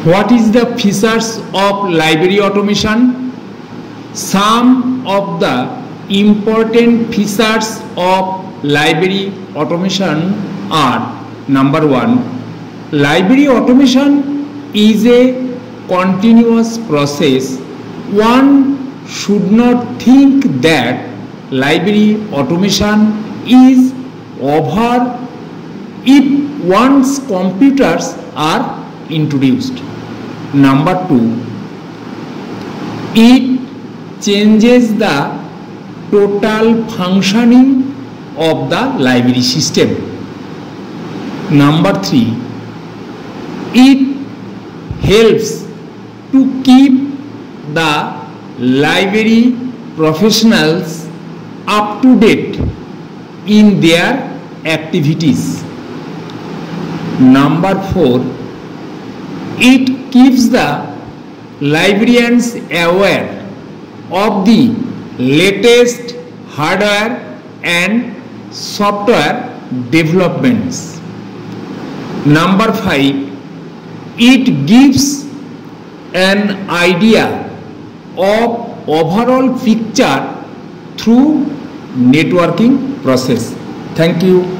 What is the features of library automation? Some of the important features of library automation are: number one, library automation is a continuous process. One should not think that library automation is over if one's computers are introduced. Number two, it changes the total functioning of the library system. Number three, it helps to keep the library professionals up to date in their activities. Number four, it keeps the librarians aware of the latest hardware and software developments. Number five, it gives an idea of overall picture through networking process. Thank you.